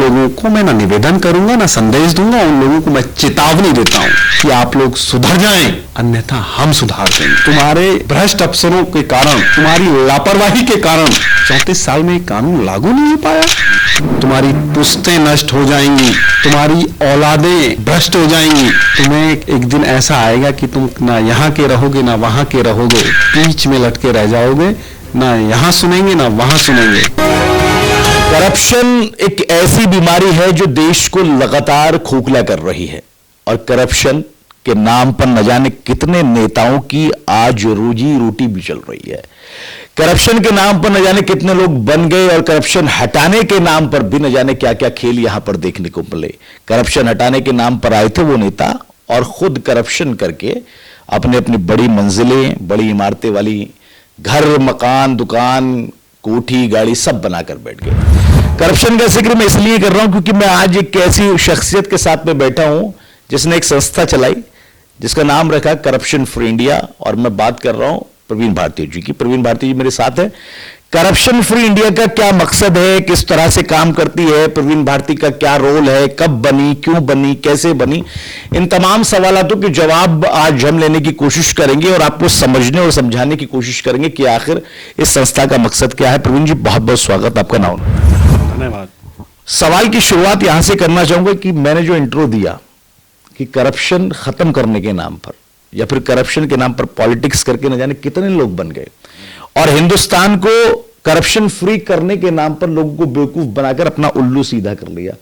लोगों को मैं ना निवेदन करूंगा ना संदेश दूंगा, उन लोगों को मैं चेतावनी देता हूं कि आप लोग सुधर जाएं, अन्यथा हम सुधार देंगे। तुम्हारे भ्रष्ट अफसरों के कारण, तुम्हारी लापरवाही के कारण 34 साल में कानून लागू नहीं हो पाया। तुम्हारी पुश्तें नष्ट हो जाएंगी, तुम्हारी औलादें भ्रष्ट हो जाएंगी। तुम्हें एक दिन ऐसा आएगा कि तुम ना यहाँ के रहोगे ना वहां के रहोगे, बीच में लटके रह जाओगे, ना यहाँ सुनेंगे ना वहां सुनेंगे। करप्शन एक ऐसी बीमारी है जो देश को लगातार खोखला कर रही है, और करप्शन के नाम पर न जाने कितने नेताओं की आज रोजी रोटी भी चल रही है। करप्शन के नाम पर न जाने कितने लोग बन गए, और करप्शन हटाने के नाम पर भी न जाने क्या क्या खेल यहां पर देखने को मिले। करप्शन हटाने के नाम पर आए थे वो नेता, और खुद करप्शन करके अपने अपनी बड़ी मंजिलें, बड़ी इमारतें वाली घर, मकान, दुकान, कोठी, गाड़ी सब बनाकर बैठ गए। करप्शन का जिक्र मैं इसलिए कर रहा हूं क्योंकि मैं आज एक ऐसी शख्सियत के साथ में बैठा हूं जिसने एक संस्था चलाई जिसका नाम रखा करप्शन फ्री इंडिया, और मैं बात कर रहा हूं प्रवीण भारती जी की। प्रवीण भारती जी मेरे साथ है। करप्शन फ्री इंडिया का क्या मकसद है, किस तरह से काम करती है, प्रवीण भारती का क्या रोल है, कब बनी, क्यों बनी, कैसे बनी, इन तमाम सवालों के जवाब आज हम लेने की कोशिश करेंगे और आपको समझने और समझाने की कोशिश करेंगे कि आखिर इस संस्था का मकसद क्या है। प्रवीण जी बहुत बहुत स्वागत, आपका नाम। धन्यवाद। सवाल की शुरुआत यहां से करना चाहूंगा कि मैंने जो इंट्रो दिया कि करप्शन खत्म करने के नाम पर या फिर करप्शन के नाम पर पॉलिटिक्स करके न जाने कितने लोग बन गए, और हिंदुस्तान को करप्शन फ्री करने के नाम पर लोगों को बेवकूफ बनाकर अपना उल्लू सीधा कर लिया।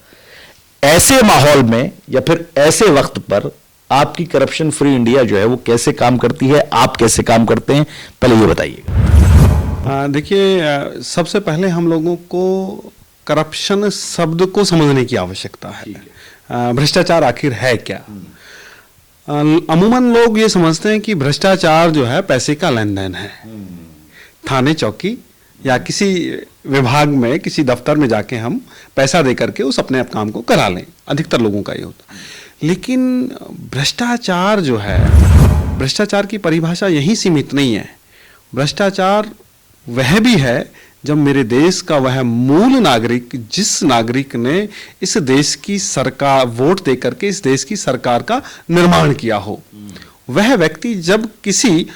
ऐसे माहौल में या फिर ऐसे वक्त पर आपकी करप्शन फ्री इंडिया जो है वो कैसे काम करती है, आप कैसे काम करते हैं, पहले ये बताइएगा। देखिए, सबसे पहले हम लोगों को करप्शन शब्द को समझने की आवश्यकता है। भ्रष्टाचार आखिर है क्या? अमूमन लोग ये समझते हैं कि भ्रष्टाचार जो है पैसे का लेन देन है। थाने चौकी या किसी विभाग में, किसी दफ्तर में जाके हम पैसा दे करके उस अपने आप काम को करा लें, अधिकतर लोगों का ये होता है। लेकिन भ्रष्टाचार जो है, भ्रष्टाचार की परिभाषा यही सीमित नहीं है। भ्रष्टाचार वह भी है जब मेरे देश का वह मूल नागरिक, जिस नागरिक ने इस देश की सरकार वोट दे करके इस देश की सरकार का निर्माण किया हो, वह व्यक्ति जब किसी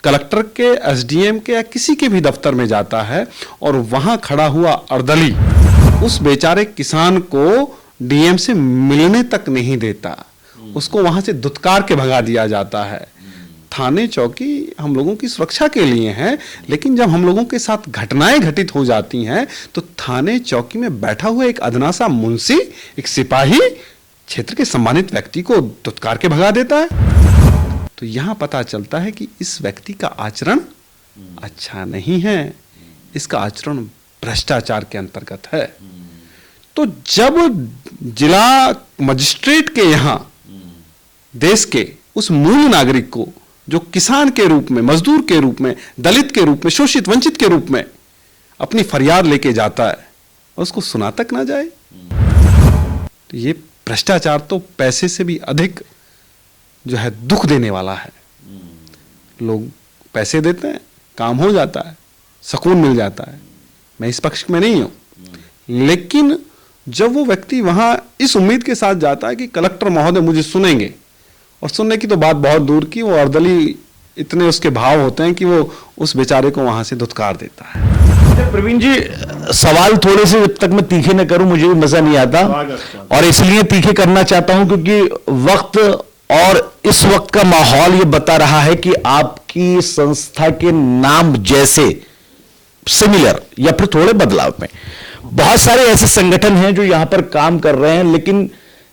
कलेक्टर के, एसडीएम के या किसी के भी दफ्तर में जाता है और वहां खड़ा हुआ अर्दली उस बेचारे किसान को डीएम से मिलने तक नहीं देता, उसको वहां से धुतकार के भगा दिया जाता है। थाने चौकी हम लोगों की सुरक्षा के लिए हैं, लेकिन जब हम लोगों के साथ घटनाएं घटित हो जाती हैं तो थाने चौकी में बैठा हुआ एक अदना सा मुंशी, एक सिपाही क्षेत्र के सम्मानित व्यक्ति को धुतकार के भगा देता है। तो यहां पता चलता है कि इस व्यक्ति का आचरण अच्छा नहीं है, इसका आचरण भ्रष्टाचार के अंतर्गत है। तो जब जिला मजिस्ट्रेट के यहां देश के उस मूल नागरिक को, जो किसान के रूप में, मजदूर के रूप में, दलित के रूप में, शोषित वंचित के रूप में अपनी फरियाद लेके जाता है और उसको सुना तक ना जाए, तो ये भ्रष्टाचार तो पैसे से भी अधिक जो है दुख देने वाला है। लोग पैसे देते हैं, काम हो जाता है, सुकून मिल जाता है, मैं इस पक्ष में नहीं हूं, लेकिन जब वो व्यक्ति वहां इस उम्मीद के साथ जाता है कि कलेक्टर महोदय मुझे सुनेंगे, और सुनने की तो बात बहुत दूर की, वो अर्दली इतने उसके भाव होते हैं कि वो उस बेचारे को वहां से धुतकार देता है। प्रवीण जी, सवाल थोड़े से जब तक मैं तीखे न करूं मुझे भी मजा नहीं आता, और इसलिए तीखे करना चाहता हूं क्योंकि वक्त और इस वक्त का माहौल ये बता रहा है कि आपकी संस्था के नाम जैसे सिमिलर या फिर थोड़े बदलाव में बहुत सारे ऐसे संगठन हैं जो यहां पर काम कर रहे हैं, लेकिन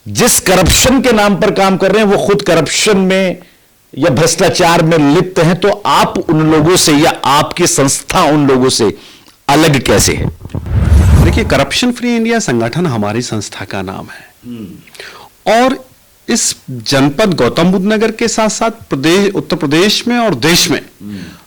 जिस करप्शन के नाम पर काम कर रहे हैं वो खुद करप्शन में या भ्रष्टाचार में लिप्त हैं। तो आप उन लोगों से या आपकी संस्था उन लोगों से अलग कैसे है? देखिए, करप्शन फ्री इंडिया संगठन हमारी संस्था का नाम है, और इस जनपद गौतम बुद्ध नगर के साथ साथ प्रदेश, उत्तर प्रदेश में और देश में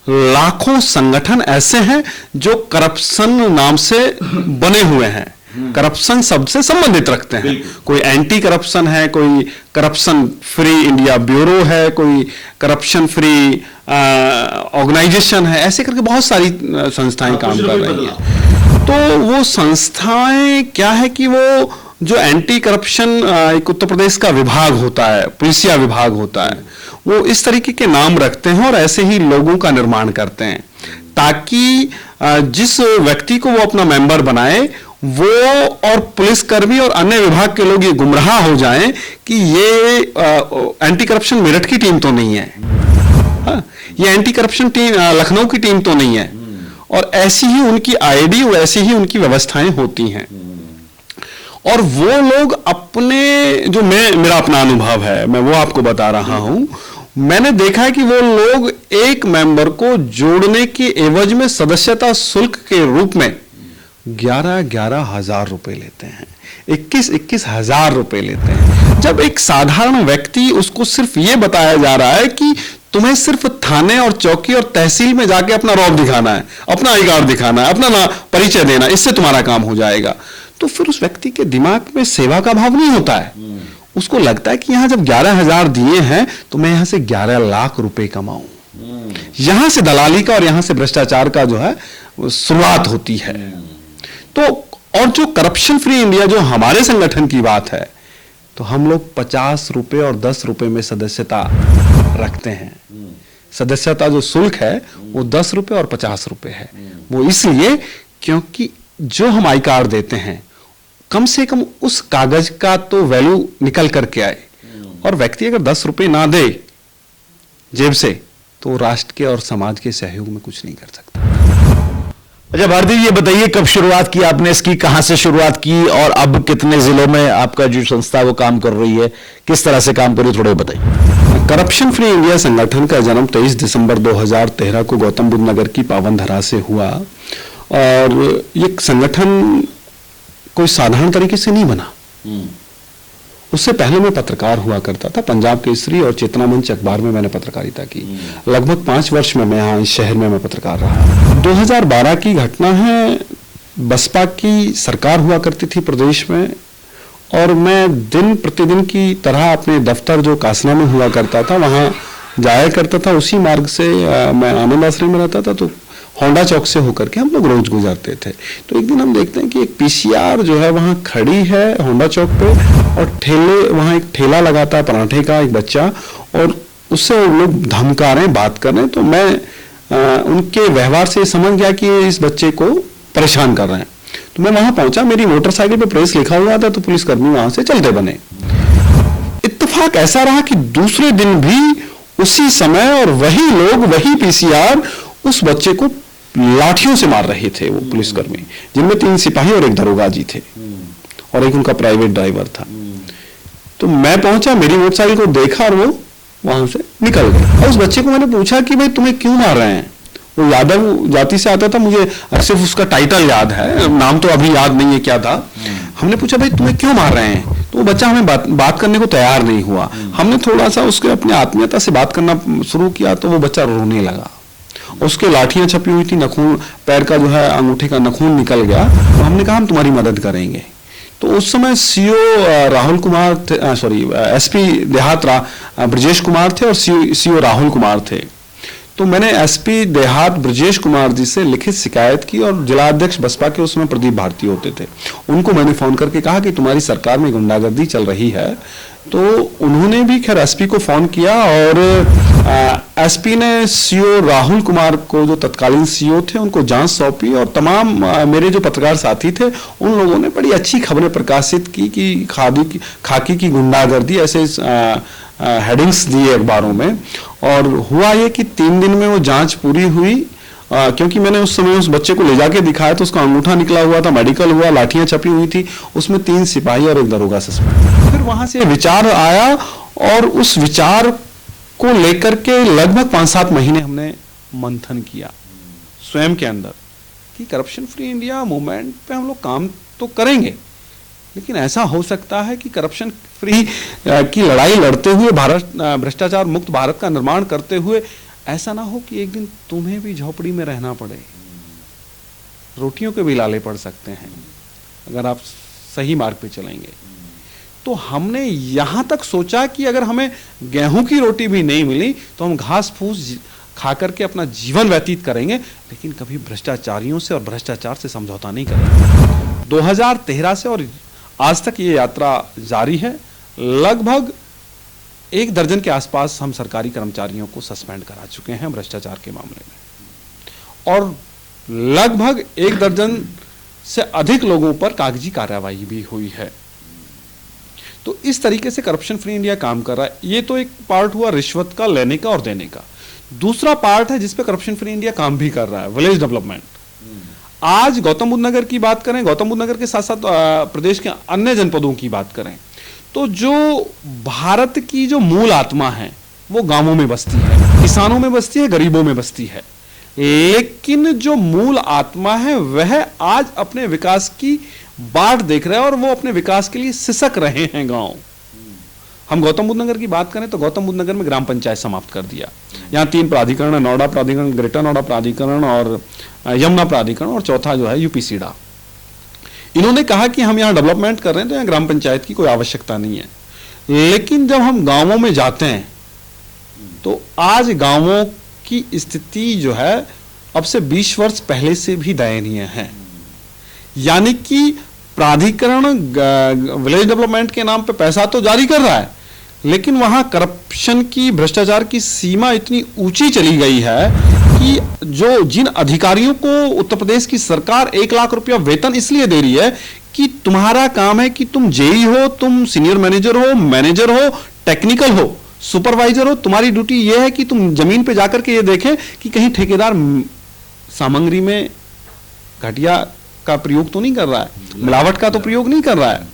लाखों संगठन ऐसे हैं जो करप्शन नाम से बने हुए हैं, करप्शन सबसे संबंधित रखते हैं। कोई एंटी करप्शन है, कोई करप्शन फ्री इंडिया ब्यूरो है, कोई करप्शन फ्री ऑर्गेनाइजेशन है, ऐसे करके बहुत सारी संस्थाएं काम कर रही हैं। तो वो संस्थाएं क्या है कि वो जो एंटी करप्शन एक उत्तर प्रदेश का विभाग होता है, पुलिसिया विभाग होता है, वो इस तरीके के नाम रखते हैं और ऐसे ही लोगों का निर्माण करते हैं ताकि जिस व्यक्ति को वो अपना मेंबर बनाए वो और पुलिसकर्मी और अन्य विभाग के लोग ये गुमराह हो जाएं कि ये एंटी करप्शन मेरठ की टीम तो नहीं है, हाँ, ये एंटी करप्शन टीम लखनऊ की टीम तो नहीं है। और ऐसी ही उनकी आईडी, वैसी ही उनकी व्यवस्थाएं होती हैं। और वो लोग अपने जो मेरा अपना अनुभव है, मैं वो आपको बता रहा हूं। मैंने देखा है कि वो लोग एक मेंबर को जोड़ने के एवज में सदस्यता शुल्क के रूप में 11-11 हजार रुपए लेते हैं, 21-21 हजार रुपए लेते हैं। जब एक साधारण व्यक्ति, उसको सिर्फ ये बताया जा रहा है कि तुम्हें सिर्फ थाने और चौकी और तहसील में जाके अपना रौब दिखाना है, अपना आई कार्ड दिखाना है, अपना परिचय देना, इससे तुम्हारा काम हो जाएगा। तो फिर उस व्यक्ति के दिमाग में सेवा का भाव नहीं होता है। उसको लगता है कि यहां जब 11 हजार दिए हैं तो मैं यहां से 11 लाख रुपए कमाऊं। यहां से दलाली का और यहां से भ्रष्टाचार का जो है शुरुआत होती है। तो और जो करप्शन फ्री इंडिया जो हमारे संगठन की बात है, तो हम लोग 50 रुपए और 10 रुपए में सदस्यता रखते हैं। सदस्यता जो शुल्क है वो 10 रुपए और 50 रुपए है। वो इसलिए क्योंकि जो हम आई कार्ड देते हैं, कम से कम उस कागज का तो वैल्यू निकल करके आए। और व्यक्ति अगर 10 रुपए ना दे जेब से, तो राष्ट्र के और समाज के सहयोग में कुछ नहीं कर सकता। अच्छा भारती जी, ये बताइए कब शुरुआत की आपने इसकी, कहां से शुरुआत की और अब कितने जिलों में आपका जो संस्था है वो काम कर रही है, किस तरह से काम कर रही है, थोड़ा बताइए। करप्शन फ्री इंडिया संगठन का जन्म 23 दिसंबर 2013 को गौतम बुद्ध नगर की पावन धरा से हुआ। और ये संगठन कोई साधारण तरीके से नहीं बना। उससे पहले मैं पत्रकार हुआ करता था। पंजाब केसरी और चेतना मंच अखबार में मैंने पत्रकारिता की। लगभग 5 वर्ष में मैं यहाँ इस शहर में मैं पत्रकार रहा। 2012 की घटना है। बसपा की सरकार हुआ करती थी प्रदेश में, और मैं दिन प्रतिदिन की तरह अपने दफ्तर जो कासना में हुआ करता था वहाँ जाया करता था। उसी मार्ग से मैं आनंद आश्रम में रहता था, तो होंडा चौक से होकर के हम लोग रोज गुजरते थे। तो एक दिन हम देखते हैं कि एक पीसीआर जो है वहाँ खड़ी है होंडा चौक पे, और वहाँ एक ठेला लगाता है पराठे का एक बच्चा, और उससे वो लोग धमका रहे हैं, बात कर रहे हैं। तो मैं उनके व्यवहार से समझ गया कि इस बच्चे को परेशान कर रहे हैं। तो मैं वहां पहुंचा, मेरी मोटरसाइकिल पे प्रेस लिखा हुआ था, तो पुलिसकर्मी वहां से चलते बने। इत्तेफाक ऐसा रहा कि दूसरे दिन भी उसी समय और वही लोग, वही पीसीआर उस बच्चे को लाठियों से मार रहे थे। वो पुलिसकर्मी, जिनमें 3 सिपाही और एक दरोगा जी थे, और एक उनका प्राइवेट ड्राइवर था। तो मैं पहुंचा, मेरी मोटरसाइकिल को देखा और वो वहां से निकल गए। और उस बच्चे को मैंने पूछा कि भाई तुम्हें क्यों मार रहे हैं? वो यादव जाति से आता था, मुझे सिर्फ उसका टाइटल याद है, नाम तो अभी याद नहीं है क्या था। हमने पूछा भाई तुम्हें क्यों मार रहे हैं? तो वो बच्चा हमें बात करने को तैयार नहीं हुआ। हमने थोड़ा सा उसके अपनी आत्मीयता से बात करना शुरू किया, तो वो बच्चा रोने लगा। उसके लाठियां छपी हुई थी, नखून, पैर का जो है अंगूठे का नखून निकल गया। तो हमने कहा हम तुम्हारी मदद करेंगे। तो उस समय सीओ राहुल कुमार थे, एसपी देहात ब्रजेश कुमार थे, और सीओ राहुल कुमार थे। तो मैंने एसपी देहात ब्रजेश कुमार जी से लिखित शिकायत की, और जिला अध्यक्ष बसपा के उस समय प्रदीप भारती होते थे, उनको मैंने फोन करके कहा कि तुम्हारी सरकार में गुंडागर्दी चल रही है। तो उन्होंने भी खैर एसपी को फोन किया, और एसपी ने सीओ राहुल कुमार को, जो तत्कालीन सीओ थे, उनको जांच सौंपी। और तमाम मेरे जो पत्रकार साथी थे उन लोगों ने बड़ी अच्छी खबरें प्रकाशित की कि खाकी की गुंडागर्दी, ऐसे हेडिंग्स दिए अखबारों में। और हुआ ये कि 3 दिन में वो जांच पूरी हुई, क्योंकि मैंने उस समय उस बच्चे को ले जाके दिखाया तो उसका अंगूठा निकला हुआ था, मेडिकल हुआ, लाठियां छपी हुई थी, उसमें 3 सिपाही और एक दरोगा सस्पेंड। फिर वहां से विचार आया, और उस विचार को लेकर के लगभग 5-7 महीने हमने मंथन किया स्वयं के अंदर कि करप्शन फ्री इंडिया मूवमेंट पे हम लोग काम तो करेंगे, लेकिन ऐसा हो सकता है कि करप्शन फ्री की लड़ाई लड़ते हुए, भारत भ्रष्टाचार मुक्त भारत का निर्माण करते हुए, ऐसा ना हो कि एक दिन तुम्हें भी झोपड़ी में रहना पड़े। रोटियों के भी लाले पड़ सकते हैं अगर आप सही मार्ग पे चलेंगे। तो हमने यहां तक सोचा कि अगर हमें गेहूं की रोटी भी नहीं मिली तो हम घास फूस खा करके अपना जीवन व्यतीत करेंगे, लेकिन कभी भ्रष्टाचारियों से और भ्रष्टाचार से समझौता नहीं करेंगे। 2013 से और आज तक ये यात्रा जारी है। लगभग 1 दर्जन के आसपास हम सरकारी कर्मचारियों को सस्पेंड करा चुके हैं भ्रष्टाचार के मामले में, और लगभग 1 दर्जन से अधिक लोगों पर कागजी कार्रवाई भी हुई है। तो इस तरीके से करप्शन फ्री इंडिया काम कर रहा है। ये तो एक पार्ट हुआ रिश्वत का, लेने का और देने का। दूसरा पार्ट है जिसपे करप्शन फ्री इंडिया काम भी कर रहा है, विलेज डेवलपमेंट। आज गौतम बुद्ध नगर की बात करें, गौतम बुद्ध नगर के साथ साथ प्रदेश के अन्य जनपदों की बात करें, तो जो भारत की जो मूल आत्मा है वो गांवों में बसती है, किसानों में बसती है, गरीबों में बसती है। लेकिन जो मूल आत्मा है वह आज अपने विकास की बाट देख रहे हैं और वो अपने विकास के लिए सिसक रहे हैं गांव। हम गौतम बुद्ध नगर की बात करें तो गौतम बुद्ध नगर में ग्राम पंचायत समाप्त कर दिया। यहाँ 3 प्राधिकरण है, नोएडा प्राधिकरण, ग्रेटर नोएडा प्राधिकरण और यमुना प्राधिकरण, और चौथा जो है यूपीसीडा। इन्होंने कहा कि हम यहाँ डेवलपमेंट कर रहे हैं तो यहाँ ग्राम पंचायत की कोई आवश्यकता नहीं है। लेकिन जब हम गांवों में जाते हैं तो आज गांवों की स्थिति जो है अब से 20 वर्ष पहले से भी दयनीय है। यानी कि प्राधिकरण विलेज डेवलपमेंट के नाम पे पैसा तो जारी कर रहा है, लेकिन वहां करप्शन की, भ्रष्टाचार की सीमा इतनी ऊंची चली गई है कि जो जिन अधिकारियों को उत्तर प्रदेश की सरकार 1 लाख रुपया वेतन इसलिए दे रही है कि तुम्हारा काम है कि तुम जेई हो, तुम सीनियर मैनेजर हो, टेक्निकल हो, सुपरवाइजर हो, तुम्हारी ड्यूटी यह है कि तुम जमीन पे जाकर के ये देखें कि कहीं ठेकेदार सामग्री में घटिया का प्रयोग तो नहीं कर रहा है, मिलावट का तो प्रयोग नहीं कर रहा है।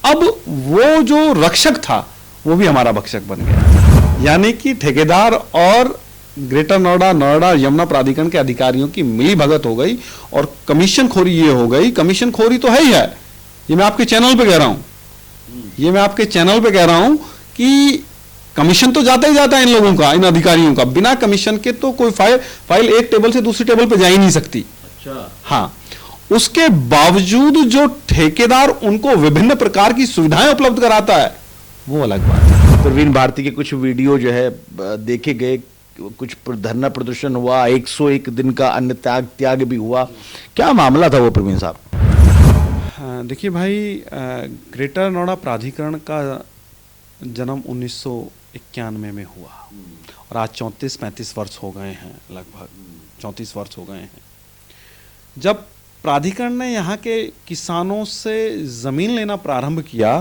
अब वो जो रक्षक था वो भी हमारा भक्षक बन गया। यानी कि ठेकेदार और ग्रेटर नोएडा यमुना प्राधिकरण के अधिकारियों की मिली भगत हो गई और कमीशन खोरी ये हो गई। कमीशन खोरी तो है ही है, ये मैं आपके चैनल पे कह रहा हूं, कि कमीशन तो जाता ही जाता है इन लोगों का, इन अधिकारियों का। बिना कमीशन के तो कोई फाइल एक टेबल से दूसरी टेबल पे जा ही नहीं सकती। अच्छा। हाँ, उसके बावजूद जो ठेकेदार उनको विभिन्न प्रकार की सुविधाएं उपलब्ध कराता है वो अलग बात है। प्रवीण भारती के कुछ वीडियो जो है देखे गए, कुछ धरना प्रदर्शन हुआ, 101 दिन का अन्न त्याग भी हुआ। क्या मामला था वो प्रवीण साहब? देखिए भाई, ग्रेटर नोएडा प्राधिकरण का जन्म 1991 में हुआ और आज 34-35 वर्ष हो गए हैं, लगभग 34 वर्ष हो गए हैं। जब प्राधिकरण ने यहाँ के किसानों से जमीन लेना प्रारंभ किया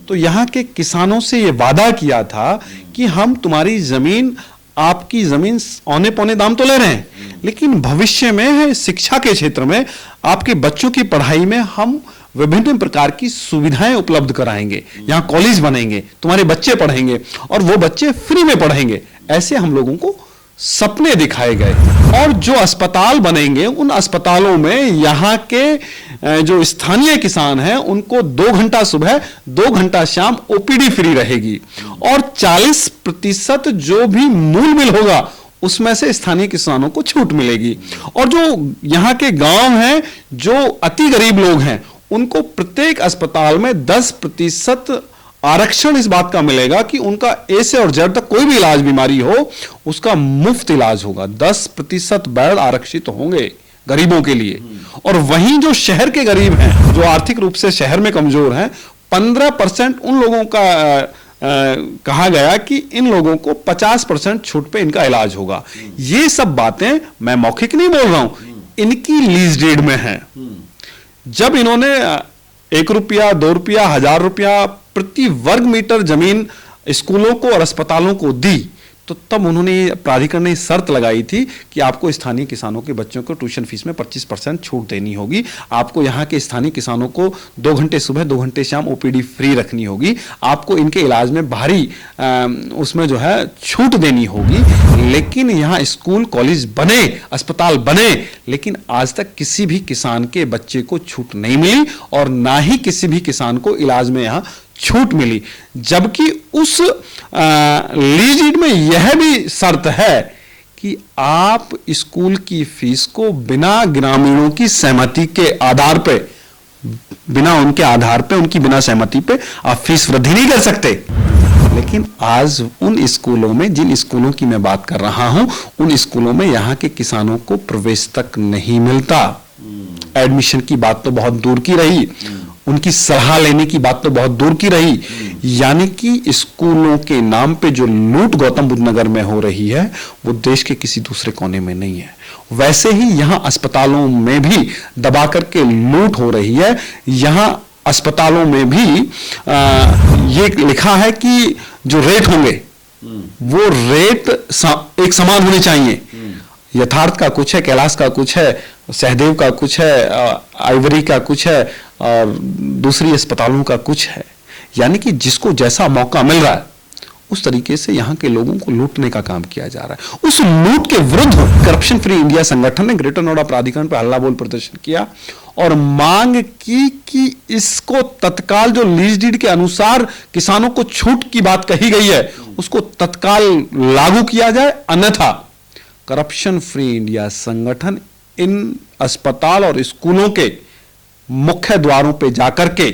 तो यहाँ के किसानों से ये वादा किया था कि हम तुम्हारी जमीन, आपकी जमीन औने पौने दाम तो ले रहे हैं, लेकिन भविष्य में शिक्षा के क्षेत्र में आपके बच्चों की पढ़ाई में हम विभिन्न प्रकार की सुविधाएं उपलब्ध कराएंगे। यहाँ कॉलेज बनेंगे, तुम्हारे बच्चे पढ़ेंगे और वो बच्चे फ्री में पढ़ेंगे। ऐसे हम लोगों को सपने दिखाए गए। और जो अस्पताल बनेंगे उन अस्पतालों में यहाँ के जो स्थानीय किसान हैं उनको 2 घंटा सुबह 2 घंटा शाम ओपीडी फ्री रहेगी और 40% जो भी मूल बिल होगा उसमें से स्थानीय किसानों को छूट मिलेगी। और जो यहाँ के गांव हैं, जो अति गरीब लोग हैं, उनको प्रत्येक अस्पताल में 10% आरक्षण इस बात का मिलेगा कि उनका ए से और जेड तक कोई भी इलाज, बीमारी हो, उसका मुफ्त इलाज होगा। 10% बेड आरक्षित होंगे गरीबों के लिए। और वहीं जो शहर के गरीब हैं, जो आर्थिक रूप से शहर में कमजोर हैं, 15% उन लोगों का कहा गया कि इन लोगों को 50% छूट पे इनका इलाज होगा। ये सब बातें मैं मौखिक नहीं बोल रहा हूं, इनकी लीज डीड में है। जब इन्होंने 1 रुपया, 2 रुपया, 1000 रुपया प्रति वर्ग मीटर जमीन स्कूलों को और अस्पतालों को दी, तो तब उन्होंने प्राधिकरण ने शर्त लगाई थी कि आपको स्थानीय किसानों के बच्चों को ट्यूशन फीस में 25% छूट देनी होगी। आपको यहाँ के स्थानीय किसानों को 2 घंटे सुबह 2 घंटे शाम ओपीडी फ्री रखनी होगी। आपको इनके इलाज में भारी उसमें जो है छूट देनी होगी। लेकिन यहाँ स्कूल कॉलेज बने, अस्पताल बने, लेकिन आज तक किसी भी किसान के बच्चे को छूट नहीं मिली और ना ही किसी भी किसान को इलाज में यहाँ छूट मिली। जबकि उस लीज डीड में यह भी शर्त है कि आप स्कूल की फीस को बिना ग्रामीणों की सहमति के आधार पे, बिना उनके आधार पे, उनकी बिना सहमति पे आप फीस वृद्धि नहीं कर सकते। लेकिन आज उन स्कूलों में, जिन स्कूलों की मैं बात कर रहा हूं, उन स्कूलों में यहाँ के किसानों को प्रवेश तक नहीं मिलता। एडमिशन की बात तो बहुत दूर की रही, उनकी सलाह लेने की बात तो बहुत दूर की रही। यानी कि स्कूलों के नाम पे जो लूट गौतम बुद्ध नगर में हो रही है, वो देश के किसी दूसरे कोने में नहीं है। वैसे ही यहाँ अस्पतालों में भी दबा करके लूट हो रही है। यहाँ अस्पतालों में भी ये लिखा है कि जो रेट होंगे वो रेट एक समान होने चाहिए। यथार्थ का कुछ है, कैलाश का कुछ है, सहदेव का कुछ है, आइवरी का कुछ है, और दूसरी अस्पतालों का कुछ है। यानी कि जिसको जैसा मौका मिल रहा है उस तरीके से यहाँ के लोगों को लूटने का काम किया जा रहा है। उस लूट के विरुद्ध करप्शन फ्री इंडिया संगठन ने ग्रेटर नोएडा प्राधिकरण पर हल्ला बोल प्रदर्शन किया और मांग की कि इसको तत्काल, जो लीज डीड के अनुसार किसानों को छूट की बात कही गई है, उसको तत्काल लागू किया जाए। अन्यथा करप्शन फ्री इंडिया संगठन इन अस्पताल और स्कूलों के मुख्य द्वारों पे जाकर के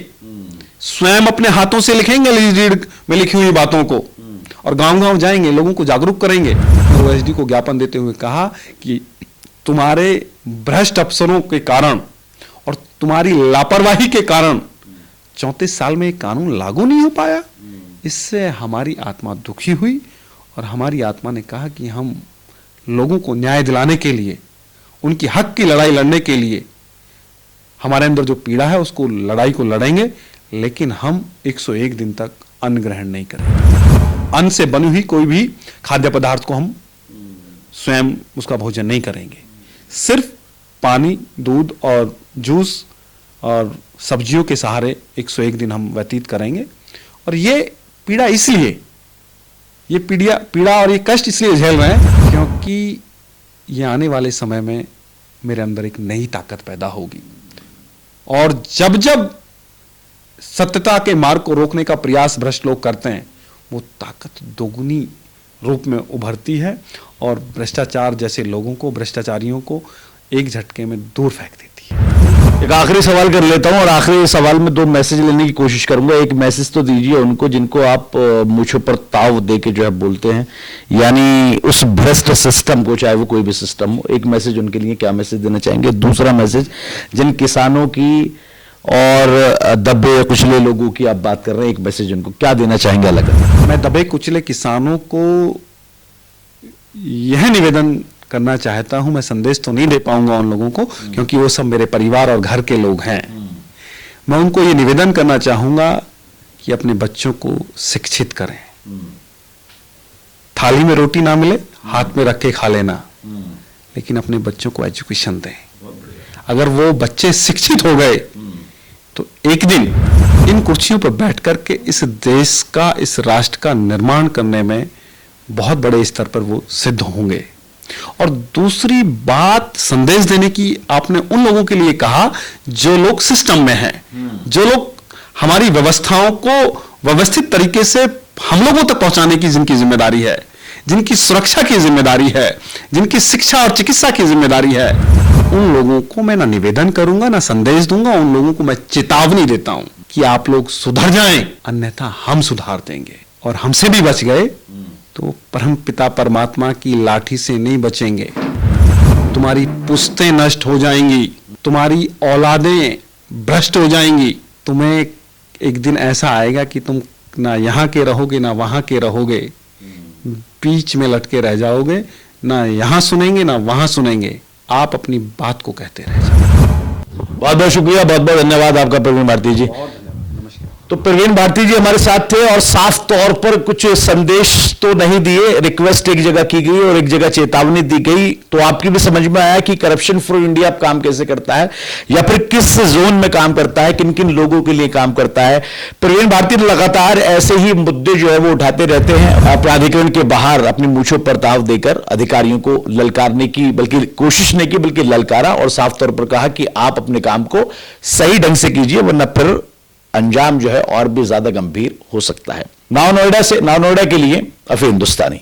स्वयं अपने हाथों से लिखेंगे लीज डीड में लिखी हुई बातों को, और गांव-गांव जाएंगे, लोगों को जागरूक करेंगे। ओएसडी को ज्ञापन देते हुए कहा कि तुम्हारे भ्रष्ट अफसरों के कारण और तुम्हारी लापरवाही के कारण 34 साल में एक कानून लागू नहीं हो पाया। इससे हमारी आत्मा दुखी हुई और हमारी आत्मा ने कहा कि हम लोगों को न्याय दिलाने के लिए, उनकी हक की लड़ाई लड़ने के लिए, हमारे अंदर जो पीड़ा है उसको, लड़ाई को लड़ेंगे, लेकिन हम 101 दिन तक अन्न ग्रहण नहीं करेंगे। अन्न से बनी हुई कोई भी खाद्य पदार्थ को हम स्वयं उसका भोजन नहीं करेंगे। सिर्फ पानी, दूध और जूस और सब्जियों के सहारे 101 दिन हम व्यतीत करेंगे। और ये पीड़ा इसलिए, ये पीड़ा और ये कष्ट इसलिए झेल रहे हैं क्योंकि ये आने वाले समय में मेरे अंदर एक नई ताकत पैदा होगी, और जब जब सत्यता के मार्ग को रोकने का प्रयास भ्रष्ट लोग करते हैं, वो ताकत दोगुनी रूप में उभरती है और भ्रष्टाचार जैसे लोगों को, भ्रष्टाचारियों को एक झटके में दूर फेंक देती है। एक आखिरी सवाल कर लेता हूं, और आखिरी सवाल में 2 मैसेज लेने की कोशिश करूंगा। एक मैसेज तो दीजिए उनको जिनको आप मूंछों पर ताव दे के जो है बोलते हैं, यानी उस भ्रष्ट सिस्टम को, चाहे वो कोई भी सिस्टम हो। एक मैसेज उनके लिए क्या मैसेज देना चाहेंगे? दूसरा मैसेज, जिन किसानों की और दबे कुचले लोगों की आप बात कर रहे हैं, एक मैसेज उनको क्या देना चाहेंगे अलग? मैं दबे कुचले किसानों को यह निवेदन करना चाहता हूं, मैं संदेश तो नहीं दे पाऊंगा उन लोगों को क्योंकि वो सब मेरे परिवार और घर के लोग हैं। मैं उनको ये निवेदन करना चाहूंगा कि अपने बच्चों को शिक्षित करें। थाली में रोटी ना मिले, हाथ में रख के खा लेना, लेकिन अपने बच्चों को एजुकेशन दें। अगर वो बच्चे शिक्षित हो गए तो एक दिन इन कुर्सियों पर बैठ करके इस देश का, इस राष्ट्र का निर्माण करने में बहुत बड़े स्तर पर वो सिद्ध होंगे। और दूसरी बात संदेश देने की, आपने उन लोगों के लिए कहा जो लोग सिस्टम में हैं, जो लोग हमारी व्यवस्थाओं को व्यवस्थित तरीके से हम लोगों तक पहुंचाने की जिनकी जिम्मेदारी है, जिनकी सुरक्षा की जिम्मेदारी है, जिनकी शिक्षा और चिकित्सा की जिम्मेदारी है, उन लोगों को मैं ना निवेदन करूंगा ना संदेश दूंगा। उन लोगों को मैं चेतावनी देता हूं कि आप लोग सुधर जाएं, अन्यथा हम सुधार देंगे। और हमसे भी बच गए तो परम पिता परमात्मा की लाठी से नहीं बचेंगे। तुम्हारी पुश्तें नष्ट हो जाएंगी, तुम्हारी औलादें भ्रष्ट हो जाएंगी। तुम्हें एक दिन ऐसा आएगा कि तुम ना यहाँ के रहोगे ना वहां के रहोगे, बीच में लटके रह जाओगे, ना यहाँ सुनेंगे ना वहां सुनेंगे। आप अपनी बात को कहते रह जाओ। बहुत बहुत शुक्रिया, बहुत बहुत धन्यवाद आपका प्रवीण भारती जी। तो प्रवीण भारती जी हमारे साथ थे और साफ तौर पर कुछ संदेश तो नहीं दिए, रिक्वेस्ट एक जगह की गई और एक जगह चेतावनी दी गई, तो आपकी भी समझ में आया कि करप्शन फ्री इंडिया काम कैसे करता है या फिर किस जोन में काम करता है, किन किन लोगों के लिए काम करता है। प्रवीण भारती लगातार ऐसे ही मुद्दे जो है वो उठाते रहते हैं, प्राधिकरण के बाहर अपनी मूंछों पर ताव देकर अधिकारियों को ललकारने की बल्कि कोशिश नहीं की बल्कि ललकारा और साफ तौर पर कहा कि आप अपने काम को सही ढंग से कीजिए वरना फिर अंजाम जो है और भी ज्यादा गंभीर हो सकता है। नाव नोएडा के लिए अफी हिंदुस्तानी।